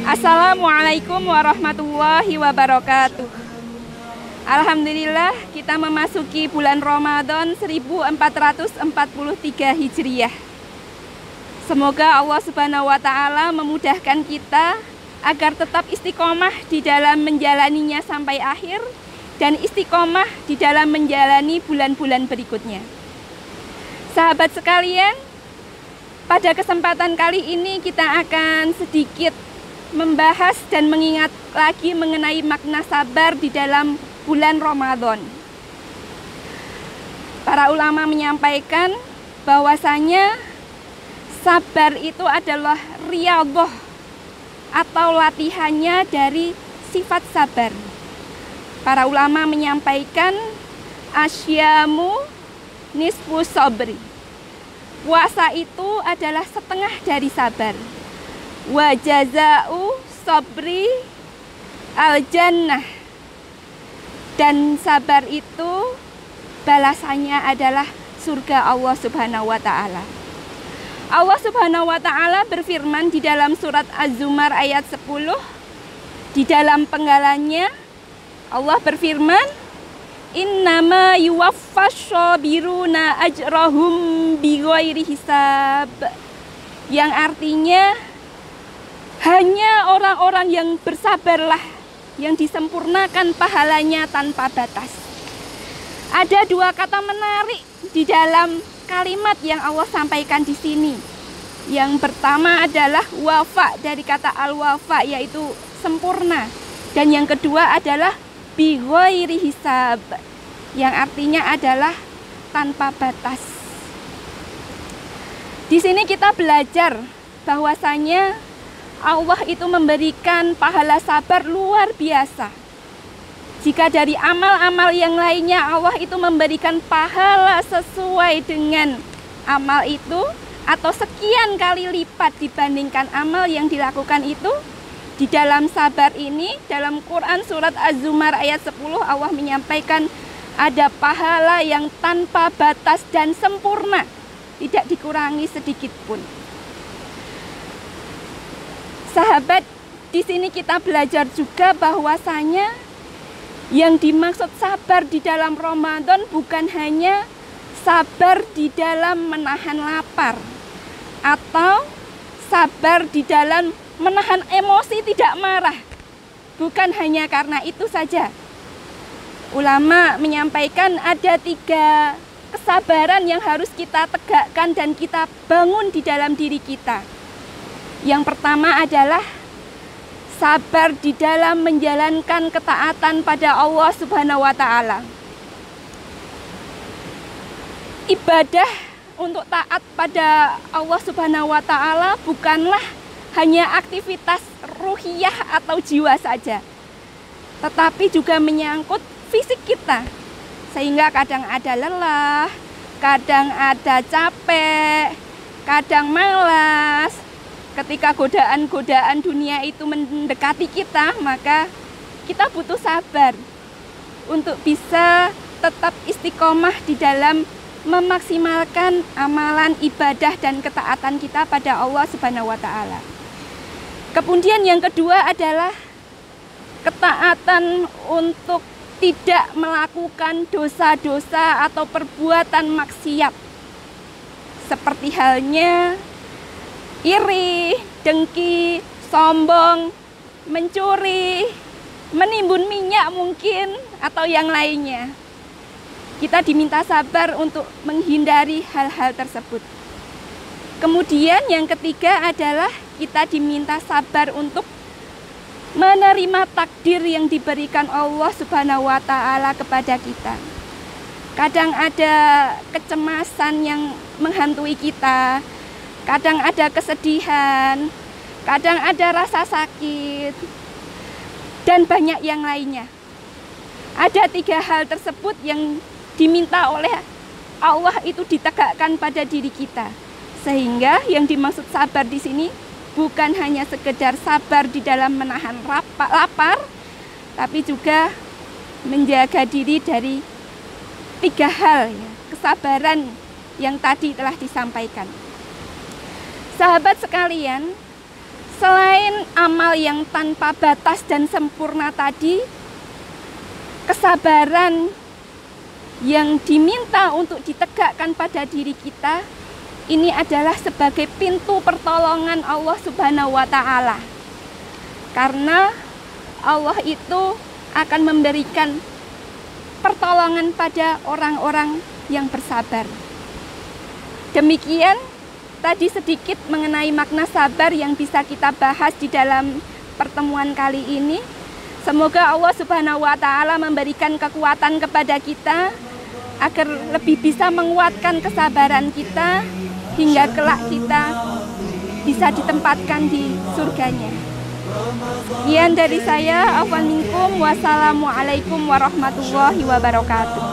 Assalamualaikum warahmatullahi wabarakatuh. Alhamdulillah kita memasuki bulan Ramadan 1443 Hijriah. Semoga Allah Subhanahu wa Ta'ala memudahkan kita agar tetap istiqomah di dalam menjalaninya sampai akhir dan istiqomah di dalam menjalani bulan-bulan berikutnya. Sahabat sekalian, pada kesempatan kali ini kita akan sedikit membahas dan mengingat lagi mengenai makna sabar di dalam bulan Ramadan. Para ulama menyampaikan bahwasanya sabar itu adalah riyadhah atau latihannya dari sifat sabar. Para ulama menyampaikan asyamu nisfu sabri. Puasa itu adalah setengah dari sabar. Wa jaza'u sabri al-jannah. Dan sabar itu balasannya adalah surga Allah Subhanahu wa Ta'ala. Allah Subhanahu wa Ta'ala berfirman di dalam surat Az-Zumar ayat 10. Di dalam penggalannya Allah berfirman, innama yuwaffasy-syabiruna ajrahum bighairi hisab. Yang artinya hanya orang-orang yang bersabarlah yang disempurnakan pahalanya tanpa batas. Ada dua kata menarik di dalam kalimat yang Allah sampaikan di sini. Yang pertama adalah wafa, dari kata al-wafa yaitu sempurna. Dan yang kedua adalah bighairi hisab, yang artinya adalah tanpa batas. Di sini kita belajar bahwasanya Allah itu memberikan pahala sabar luar biasa. Jika dari amal-amal yang lainnya Allah itu memberikan pahala sesuai dengan amal itu atau sekian kali lipat dibandingkan amal yang dilakukan itu, di dalam sabar ini, dalam Quran surat Az-Zumar ayat 10 Allah menyampaikan ada pahala yang tanpa batas dan sempurna, tidak dikurangi sedikit pun. Sahabat, di sini kita belajar juga bahwasanya yang dimaksud sabar di dalam Ramadan bukan hanya sabar di dalam menahan lapar atau sabar di dalam menahan emosi tidak marah. Bukan hanya karena itu saja. Ulama menyampaikan ada 3 kesabaran yang harus kita tegakkan dan kita bangun di dalam diri kita. Yang pertama adalah sabar di dalam menjalankan ketaatan pada Allah Subhanahu wa Ta'ala. Ibadah untuk taat pada Allah Subhanahu wa Ta'ala bukanlah hanya aktivitas ruhiyah atau jiwa saja, tetapi juga menyangkut fisik kita. Sehingga kadang ada lelah, kadang ada capek, kadang malas. Ketika godaan-godaan dunia itu mendekati kita, maka kita butuh sabar untuk bisa tetap istiqomah di dalam memaksimalkan amalan ibadah dan ketaatan kita pada Allah Subhanahu wa Ta'ala. Kemudian yang kedua adalah ketaatan untuk tidak melakukan dosa-dosa atau perbuatan maksiat, seperti halnya iri, dengki, sombong, mencuri, menimbun minyak mungkin, atau yang lainnya. Kita diminta sabar untuk menghindari hal-hal tersebut. Kemudian yang ketiga adalah kita diminta sabar untuk menerima takdir yang diberikan Allah Subhanahu wa Ta'ala kepada kita. Kadang ada kecemasan yang menghantui kita, kadang ada kesedihan, kadang ada rasa sakit, dan banyak yang lainnya. Ada 3 hal tersebut yang diminta oleh Allah itu ditegakkan pada diri kita. Sehingga yang dimaksud sabar di sini bukan hanya sekedar sabar di dalam menahan lapar, tapi juga menjaga diri dari 3 hal, ya. Kesabaran yang tadi telah disampaikan. Sahabat sekalian, selain amal yang tanpa batas dan sempurna tadi, kesabaran yang diminta untuk ditegakkan pada diri kita ini adalah sebagai pintu pertolongan Allah Subhanahu wa Ta'ala. Karena Allah itu akan memberikan pertolongan pada orang-orang yang bersabar. Demikian tadi sedikit mengenai makna sabar yang bisa kita bahas di dalam pertemuan kali ini. Semoga Allah Subhanahu wa Ta'ala memberikan kekuatan kepada kita agar lebih bisa menguatkan kesabaran kita hingga kelak kita bisa ditempatkan di surganya. Sekian dari saya, afwan minkum, wassalamualaikum warahmatullahi wabarakatuh.